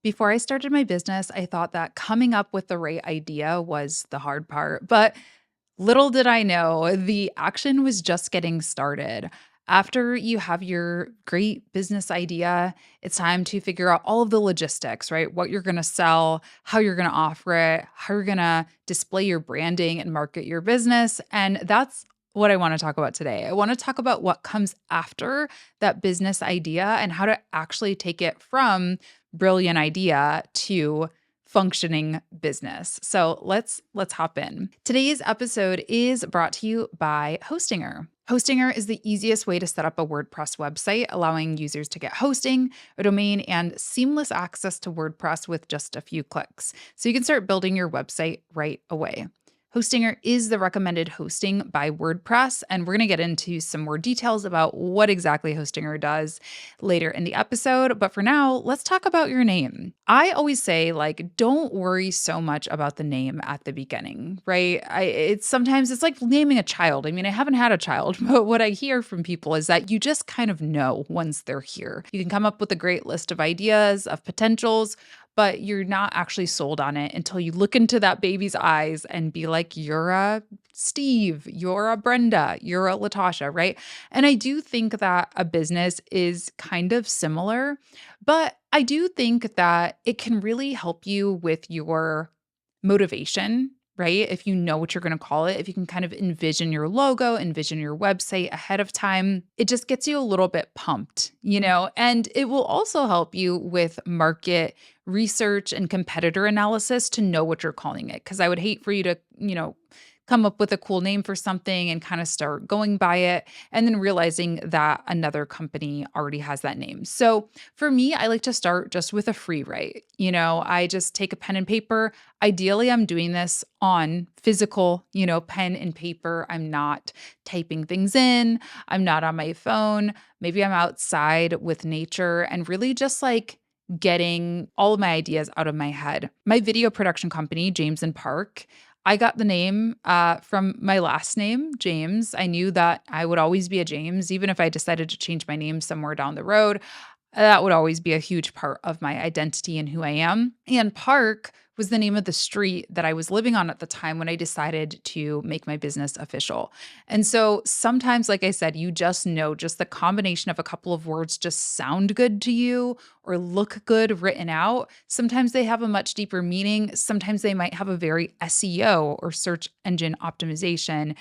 Before I started my business, I thought that coming up with the right idea was the hard part, but little did I know the action was just getting started. After you have your great business idea, it's time to figure out all of the logistics, right? What you're going to sell, how you're going to offer it, how you're going to display your branding and market your business. And that's what I want to talk about today. I want to talk about what comes after that business idea and how to actually take it from brilliant idea to functioning business. So let's hop in. Today's episode is brought to you by Hostinger. Hostinger is the easiest way to set up a WordPress website, allowing users to get hosting, a domain, and seamless access to WordPress with just a few clicks. So you can start building your website right away. Hostinger is the recommended hosting by WordPress, and we're going to get into some more details about what exactly Hostinger does later in the episode. But for now, let's talk about your name. I always say, like, don't worry so much about the name at the beginning, right? It's like naming a child. I mean, I haven't had a child, but what I hear from people is that you just kind of know once they're here. You can come up with a great list of ideas, of potentials, but you're not actually sold on it until you look into that baby's eyes and be like, you're a Steve, you're a Brenda, you're a Latasha, right? And I do think that a business is kind of similar, but I do think that it can really help you with your motivation, right? If you know what you're going to call it, if you can kind of envision your logo, envision your website ahead of time, it just gets you a little bit pumped, and it will also help you with market research and competitor analysis to know what you're calling it. Cause I would hate for you to, come up with a cool name for something and kind of start going by it and then realizing that another company already has that name. So for me, I like to start just with a free write. I just take a pen and paper. Ideally, I'm doing this on physical, pen and paper. I'm not typing things in. I'm not on my phone. Maybe I'm outside with nature and really just like getting all of my ideas out of my head. My video production company, James and Park, I got the name from my last name, James. I knew that I would always be a James, even if I decided to change my name somewhere down the road. That would always be a huge part of my identity and who I am. And Park was the name of the street that I was living on at the time when I decided to make my business official. And so sometimes, like I said, you just know just the combination of a couple of words just sound good to you or look good written out. Sometimes they have a much deeper meaning. Sometimes they might have a very SEO or search engine optimization,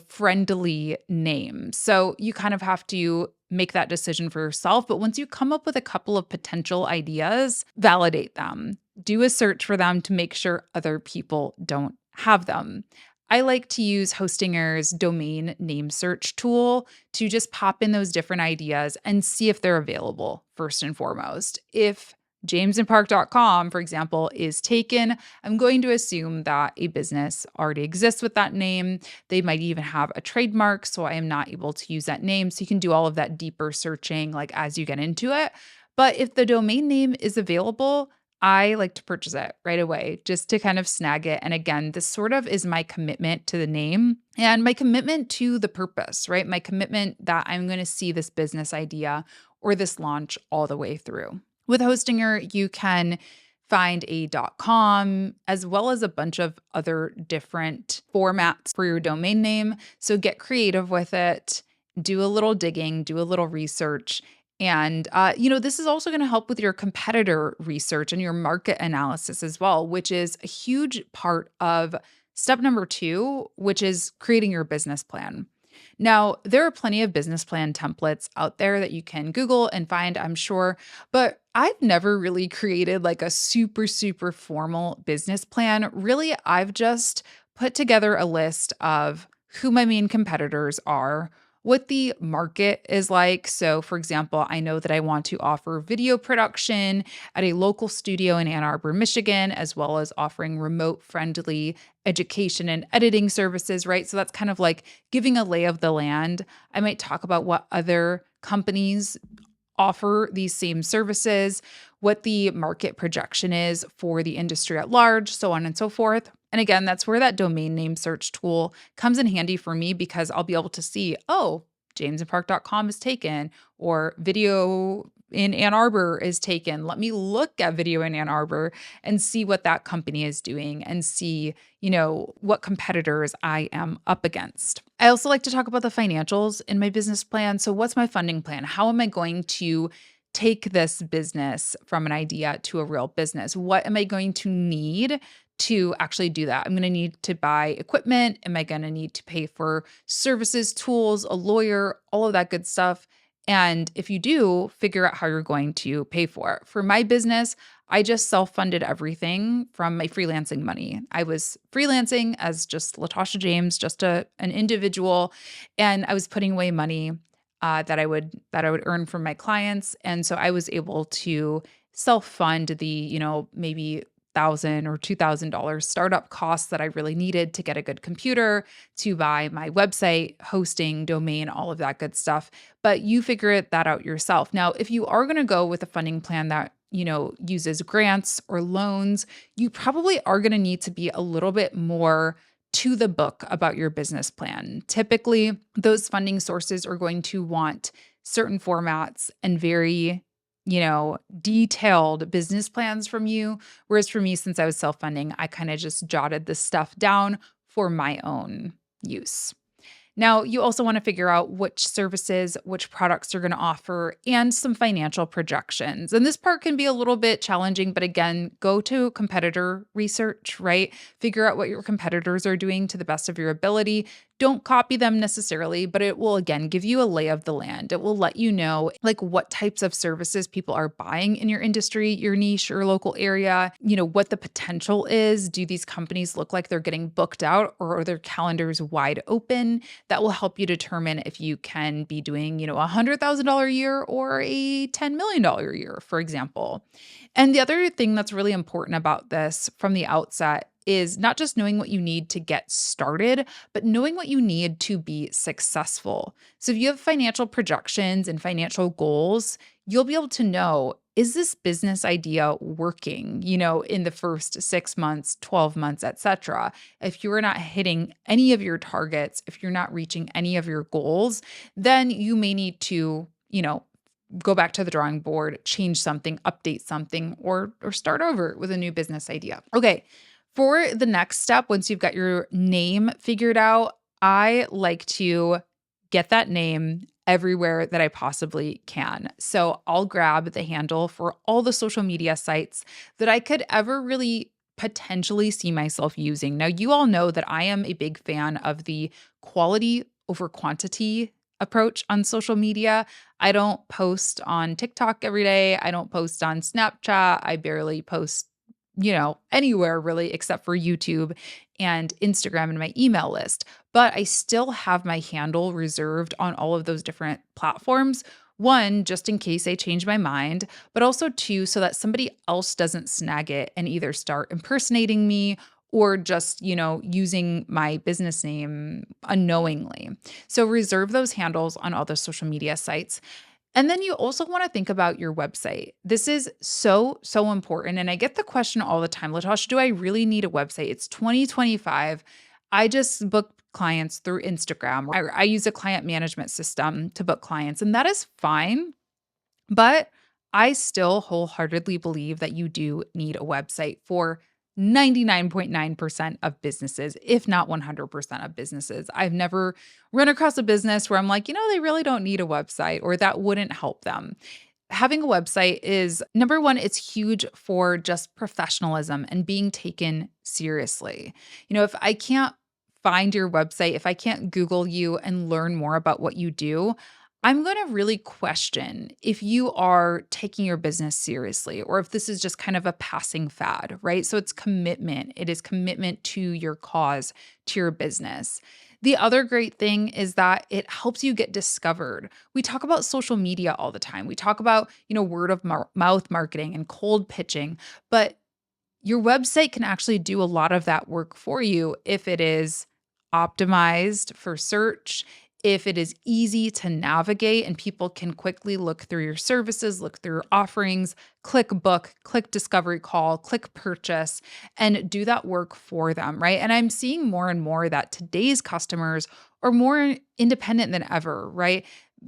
friendly name. So you kind of have to make that decision for yourself. But once you come up with a couple of potential ideas, validate them. Do a search for them to make sure other people don't have them. I like to use Hostinger's domain name search tool to just pop in those different ideas and see if they're available first and foremost. If jamesandpark.com, for example, is taken, I'm going to assume that a business already exists with that name. They might even have a trademark, so I am not able to use that name. So you can do all of that deeper searching like as you get into it. But if the domain name is available, I like to purchase it right away just to kind of snag it. And again, this sort of is my commitment to the name and my commitment to the purpose, right? My commitment that I'm going to see this business idea or this launch all the way through. With Hostinger, you can find a .com as well as a bunch of other different formats for your domain name. So get creative with it, do a little digging, do a little research. And, this is also going to help with your competitor research and your market analysis as well, which is a huge part of step number 2, which is creating your business plan. Now, there are plenty of business plan templates out there that you can Google and find, I'm sure, but I've never really created like a super, super formal business plan. Really, I've just put together a list of who my main competitors are, what the market is like. So, for example, I know that I want to offer video production at a local studio in Ann Arbor, Michigan, as well as offering remote friendly education and editing services, right? So that's kind of like giving a lay of the land. I might talk about what other companies offer these same services, what the market projection is for the industry at large, so on and so forth. And again, that's where that domain name search tool comes in handy for me because I'll be able to see, oh, jamesandpark.com is taken, or video in Ann Arbor is taken. Let me look at video in Ann Arbor and see what that company is doing and see, what competitors I am up against. I also like to talk about the financials in my business plan. So, what's my funding plan? How am I going to take this business from an idea to a real business? What am I going to need to actually do that? I'm going to need to buy equipment. Am I going to need to pay for services, tools, a lawyer, all of that good stuff? And if you do, figure out how you're going to pay for it. For my business, I just self funded everything from my freelancing money. I was freelancing as just Latasha James, just an individual, and I was putting away money that I would earn from my clients, and so I was able to self fund the maybe $1,000 or $2,000 startup costs that I really needed to get a good computer, to buy my website, hosting, domain, all of that good stuff. But you figure that out yourself. Now, if you are going to go with a funding plan that uses grants or loans, you probably are going to need to be a little bit more to the book about your business plan. Typically, those funding sources are going to want certain formats and very, detailed business plans from you. Whereas for me, since I was self funding, I kind of just jotted this stuff down for my own use. Now, you also want to figure out which services, which products you're going to offer, and some financial projections. And this part can be a little bit challenging, but again, go to competitor research, right? Figure out what your competitors are doing to the best of your ability. Don't copy them necessarily, but it will again give you a lay of the land. It will let you know like what types of services people are buying in your industry, your niche, or local area, what the potential is. Do these companies look like they're getting booked out, or are their calendars wide open? That will help you determine if you can be doing, a $100,000 a year or a $10 million a year, for example. And the other thing that's really important about this from the outset is not just knowing what you need to get started, but knowing what you need to be successful. So if you have financial projections and financial goals, you'll be able to know, is this business idea working, in the first 6 months, 12 months, etc. If you're not hitting any of your targets, if you're not reaching any of your goals, then you may need to, go back to the drawing board, change something, update something, or start over with a new business idea. Okay. For the next step, once you've got your name figured out, I like to get that name everywhere that I possibly can. So I'll grab the handle for all the social media sites that I could ever really potentially see myself using. Now, you all know that I am a big fan of the quality over quantity approach on social media. I don't post on TikTok every day. I don't post on Snapchat. I barely post anywhere really except for YouTube and Instagram and my email list. But I still have my handle reserved on all of those different platforms. One, just in case I change my mind, but also two, so that somebody else doesn't snag it and either start impersonating me or just, using my business name unknowingly. So reserve those handles on all the social media sites. And then you also want to think about your website. This is so, so important. And I get the question all the time, Latasha, do I really need a website? It's 2025. I just book clients through Instagram. I use a client management system to book clients, and that is fine. But I still wholeheartedly believe that you do need a website for 99.9% of businesses, if not 100% of businesses. I've never run across a business where I'm like, they really don't need a website or that wouldn't help them. Having a website is number one, it's huge for just professionalism and being taken seriously. If I can't find your website, if I can't Google you and learn more about what you do, I'm going to really question if you are taking your business seriously or if this is just kind of a passing fad, right? So it's commitment. It is commitment to your cause, to your business. The other great thing is that it helps you get discovered. We talk about social media all the time. We talk about, word of mouth marketing and cold pitching, but your website can actually do a lot of that work for you if it is optimized for search, if it is easy to navigate and people can quickly look through your services, look through your offerings, click book, click discovery call, click purchase, and do that work for them, right? And I'm seeing more and more that today's customers are more independent than ever, right?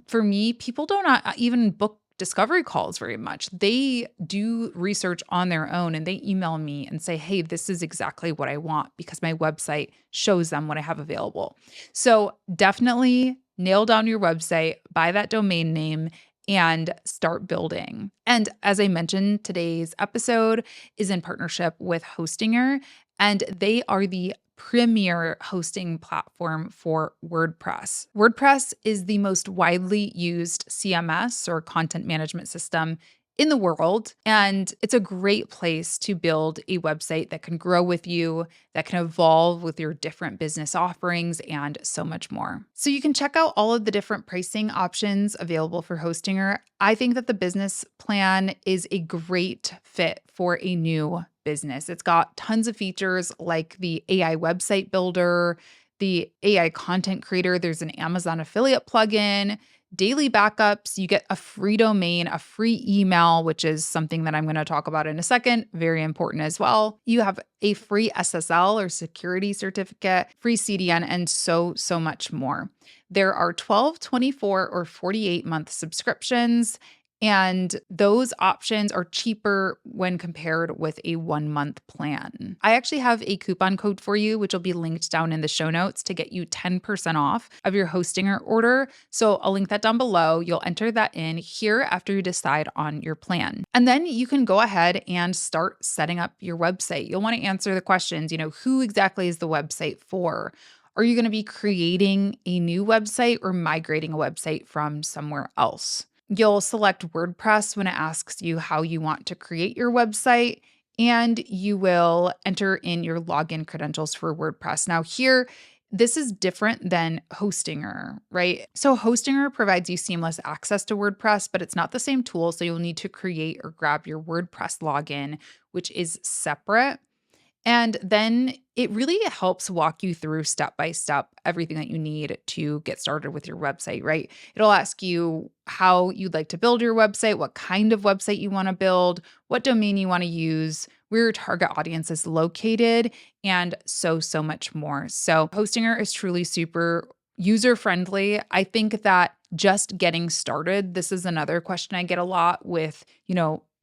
For me, people don't even book discovery calls very much. They do research on their own and they email me and say, hey, this is exactly what I want because my website shows them what I have available. So definitely nail down your website, buy that domain name, and start building. And as I mentioned, today's episode is in partnership with Hostinger, and they are the premier hosting platform for WordPress. WordPress is the most widely used CMS or content management system in the world, and it's a great place to build a website that can grow with you, that can evolve with your different business offerings, and so much more. So you can check out all of the different pricing options available for Hostinger. I think that the business plan is a great fit for a new business. It's got tons of features like the AI website builder, the AI content creator. There's an Amazon affiliate plugin, daily backups. You get a free domain, a free email, which is something that I'm going to talk about in a second. Very important as well. You have a free SSL or security certificate, free CDN, and so much more. There are 12, 24, or 48-month subscriptions. And those options are cheaper when compared with a 1-month plan. I actually have a coupon code for you, which will be linked down in the show notes to get you 10% off of your Hostinger order. So I'll link that down below. You'll enter that in here after you decide on your plan. And then you can go ahead and start setting up your website. You'll want to answer the questions, who exactly is the website for? Are you going to be creating a new website or migrating a website from somewhere else? You'll select WordPress when it asks you how you want to create your website, and you will enter in your login credentials for WordPress. Now, here, this is different than Hostinger, right? So, Hostinger provides you seamless access to WordPress, but it's not the same tool. So, you'll need to create or grab your WordPress login, which is separate. And then it really helps walk you through step by step everything that you need to get started with your website, right? It'll ask you how you'd like to build your website, what kind of website you want to build, what domain you want to use, where your target audience is located, and so much more. So, Hostinger is truly super user friendly. I think that just getting started, this is another question I get a lot with,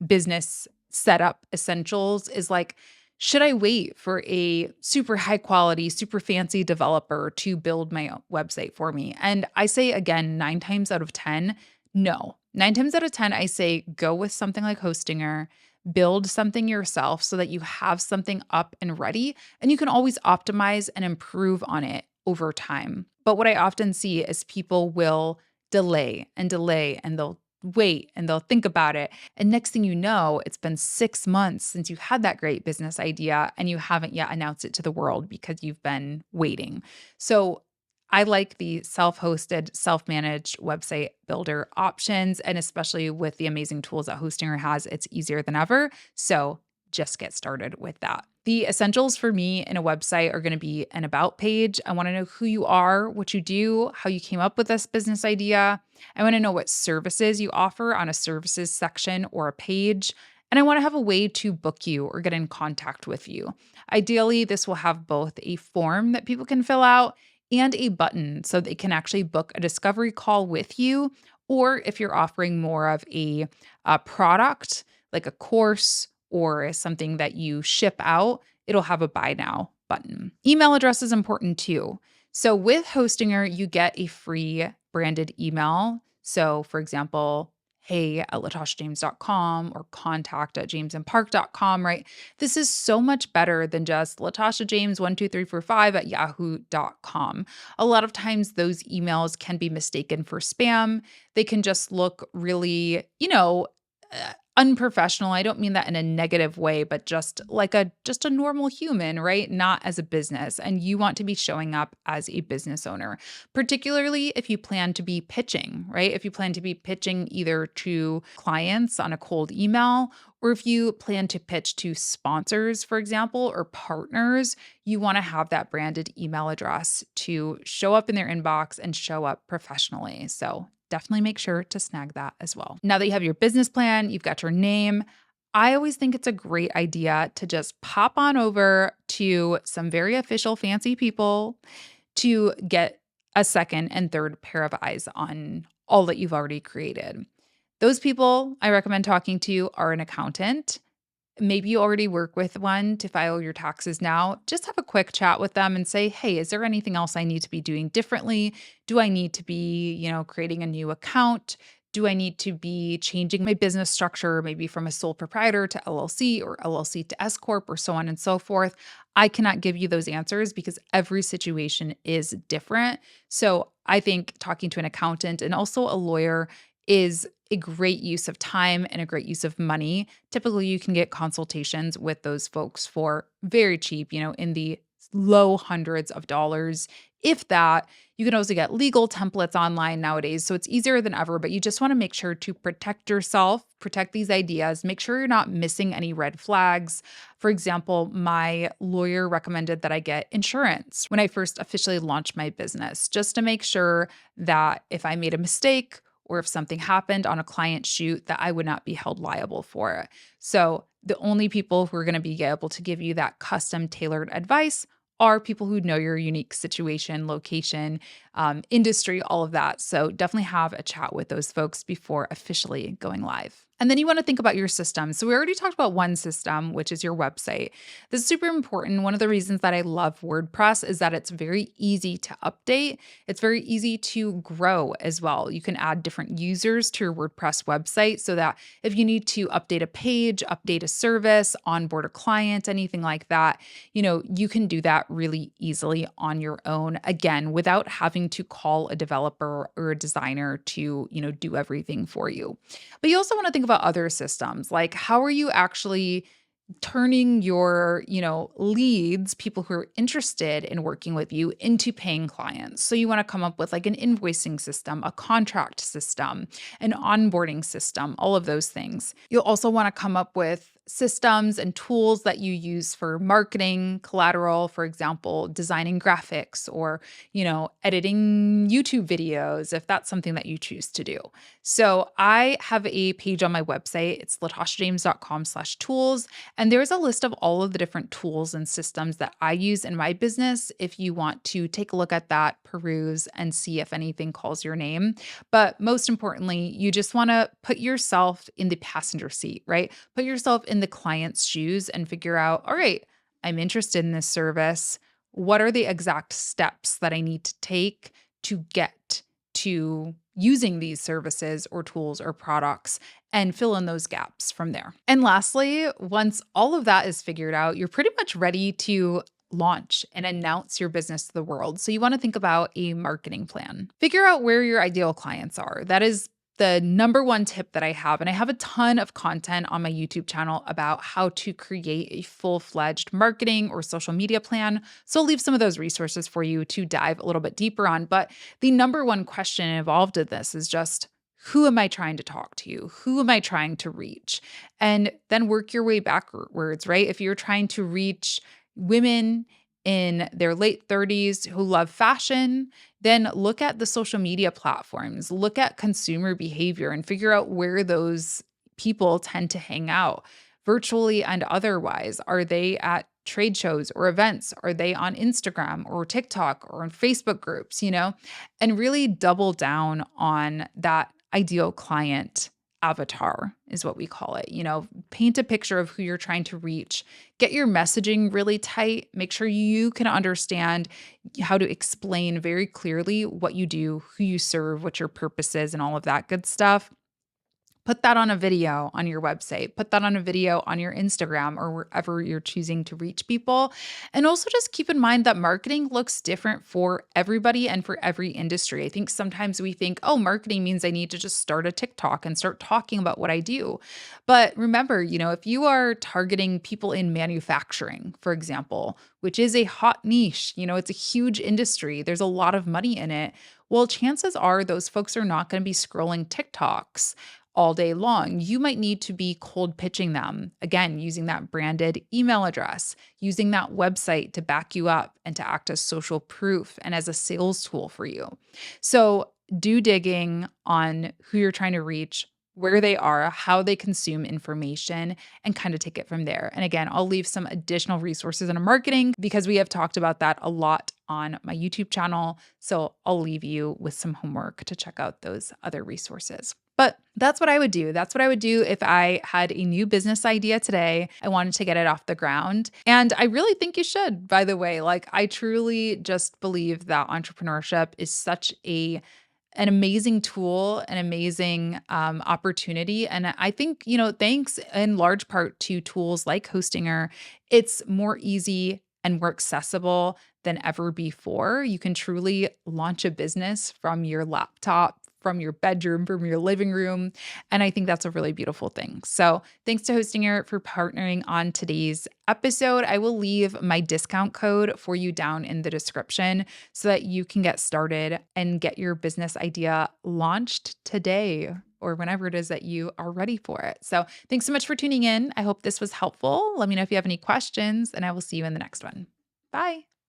business setup essentials is like, should I wait for a super high quality, super fancy developer to build my website for me? And I say again, 9 times out of 10, no. 9 times out of 10, I say go with something like Hostinger, build something yourself so that you have something up and ready, and you can always optimize and improve on it over time. But what I often see is people will delay and delay, and they'll wait and they'll think about it. And next thing you know, it's been 6 months since you had that great business idea and you haven't yet announced it to the world because you've been waiting. So I like the self-hosted, self-managed website builder options. And especially with the amazing tools that Hostinger has, it's easier than ever. So just get started with that. The essentials for me in a website are going to be an about page. I want to know who you are, what you do, how you came up with this business idea. I want to know what services you offer on a services section or a page. And I want to have a way to book you or get in contact with you. Ideally, this will have both a form that people can fill out and a button so they can actually book a discovery call with you. Or if you're offering more of a product, like a course or something that you ship out, it'll have a buy now button. Email address is important too. So with Hostinger, you get a free branded email. So for example, hey@latashajames.com or contact@jamesandpark.com, right? This is so much better than just latashajames12345@yahoo.com. A lot of times those emails can be mistaken for spam. They can just look really, unprofessional. I don't mean that in a negative way, but just like a normal human, right? Not as a business. And you want to be showing up as a business owner, particularly if you plan to be pitching, right? If you plan to be pitching either to clients on a cold email, or if you plan to pitch to sponsors, for example, or partners, you want to have that branded email address to show up in their inbox and show up professionally. So definitely make sure to snag that as well. Now that you have your business plan, you've got your name, I always think it's a great idea to just pop on over to some very official, fancy people to get a second and third pair of eyes on all that you've already created. Those people I recommend talking to are an accountant. Maybe you already work with one to file your taxes now. Just have a quick chat with them and say, "Hey, is there anything else I need to be doing differently? Do I need to be, creating a new account? Do I need to be changing my business structure, maybe from a sole proprietor to LLC or LLC to S corp or so on and so forth?" I cannot give you those answers because every situation is different. So, I think talking to an accountant and also a lawyer is a great use of time and a great use of money. Typically, you can get consultations with those folks for very cheap, in the low hundreds of dollars. If that, you can also get legal templates online nowadays. So it's easier than ever, but you just want to make sure to protect yourself, protect these ideas, make sure you're not missing any red flags. For example, my lawyer recommended that I get insurance when I first officially launched my business, just to make sure that if I made a mistake or if something happened on a client shoot, that I would not be held liable for it. So the only people who are going to be able to give you that custom tailored advice are people who know your unique situation, location, industry, all of that. So definitely have a chat with those folks before officially going live. And then you want to think about your system. So we already talked about one system, which is your website. This is super important. One of the reasons that I love WordPress is that it's very easy to update. It's very easy to grow as well. You can add different users to your WordPress website so that if you need to update a page, update a service, onboard a client, anything like that, you can do that really easily on your own, again, without having to call a developer or a designer to, do everything for you. But you also want to think about other systems, like how are you actually turning your, leads, people who are interested in working with you, into paying clients. So you want to come up with like an invoicing system, a contract system, an onboarding system, all of those things. You'll also want to come up with systems and tools that you use for marketing, collateral, for example, designing graphics or, editing YouTube videos if that's something that you choose to do. So I have a page on my website. It's latashajames.com/tools. And there's a list of all of the different tools and systems that I use in my business if you want to take a look at that, peruse, and see if anything calls your name. But most importantly, you just want to put yourself in the passenger seat, right? Put yourself in the client's shoes and figure out, all right, I'm interested in this service. What are the exact steps that I need to take to get to using these services or tools or products, and fill in those gaps from there. And lastly, once all of that is figured out, you're pretty much ready to launch and announce your business to the world. So you want to think about a marketing plan. Figure out where your ideal clients are. That is the number one tip that I have. And I have a ton of content on my YouTube channel about how to create a full-fledged marketing or social media plan. So I'll leave some of those resources for you to dive a little bit deeper on. But the number one question involved in this is just, who am I trying to talk to? Who am I trying to reach? And then work your way backwards, right? If you're trying to reach women in their late 30s who love fashion, then look at the social media platforms, look at consumer behavior and figure out where those people tend to hang out, virtually and otherwise. Are they at trade shows or events? Are they on Instagram or TikTok or on Facebook groups, and really double down on that ideal client avatar is what we call it. Paint a picture of who you're trying to reach. Get your messaging really tight. Make sure you can understand how to explain very clearly what you do, who you serve, what your purpose is, and all of that good stuff. Put that on a video on your website. Put that on a video on your Instagram or wherever you're choosing to reach people. And also just keep in mind that marketing looks different for everybody and for every industry. I think sometimes we think, oh, marketing means I need to just start a TikTok and start talking about what I do. But remember, if you are targeting people in manufacturing, for example, which is a hot niche, it's a huge industry, there's a lot of money in it. Well, chances are those folks are not going to be scrolling TikToks all day long. You might need to be cold pitching them, again, using that branded email address, using that website to back you up and to act as social proof and as a sales tool for you. So do digging on who you're trying to reach, where they are, how they consume information, and kind of take it from there. And again, I'll leave some additional resources on marketing because we have talked about that a lot on my YouTube channel. So I'll leave you with some homework to check out those other resources. But that's what I would do. That's what I would do if I had a new business idea today. I wanted to get it off the ground. And I really think you should, by the way. Like, I truly just believe that entrepreneurship is such an amazing tool, an amazing opportunity. And I think, thanks in large part to tools like Hostinger, it's more easy and more accessible than ever before. You can truly launch a business from your laptop, from your bedroom, from your living room. And I think that's a really beautiful thing. So thanks to Hostinger for partnering on today's episode. I will leave my discount code for you down in the description so that you can get started and get your business idea launched today or whenever it is that you are ready for it. So, thanks so much for tuning in. I hope this was helpful. Let me know if you have any questions, and I will see you in the next one. Bye.